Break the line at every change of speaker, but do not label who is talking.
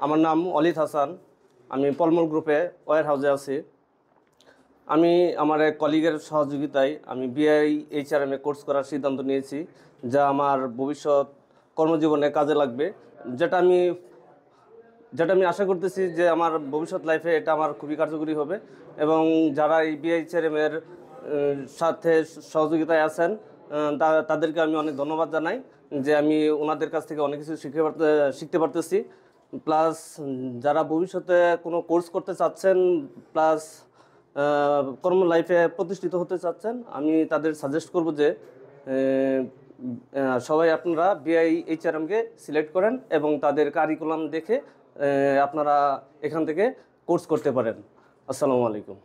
আমার নাম অলিদ হাসান। আমি পলমল গ্রুপে ওয়্যার হাউসে আছি। আমি আমার এক কলিগের সহযোগিতায় আমি বিআই এইচআরএমে কোর্স করার সিদ্ধান্ত নিয়েছি, যা আমার ভবিষ্যৎ কর্মজীবনে কাজে লাগবে। যেটা আমি যেটা আমি আশা করতেছি যে আমার ভবিষ্যৎ লাইফে এটা আমার খুবই কার্যকরী হবে। এবং যারা এই বিআইএইচআরএমের সাথে সহযোগিতায় আছেন, তাদেরকে আমি অনেক ধন্যবাদ জানাই যে আমি ওনাদের কাছ থেকে অনেক কিছু শিখতে পারতেছি। প্লাস যারা ভবিষ্যতে কোনো কোর্স করতে চাচ্ছেন, প্লাস কর্ম লাইফে প্রতিষ্ঠিত হতে চাচ্ছেন, আমি তাদের সাজেস্ট করব যে সবাই আপনারা বিআইএইচআরএমকে সিলেক্ট করেন এবং তাদের কারিকুলাম দেখে আপনারা এখান থেকে কোর্স করতে পারেন। আসসালামু আলাইকুম।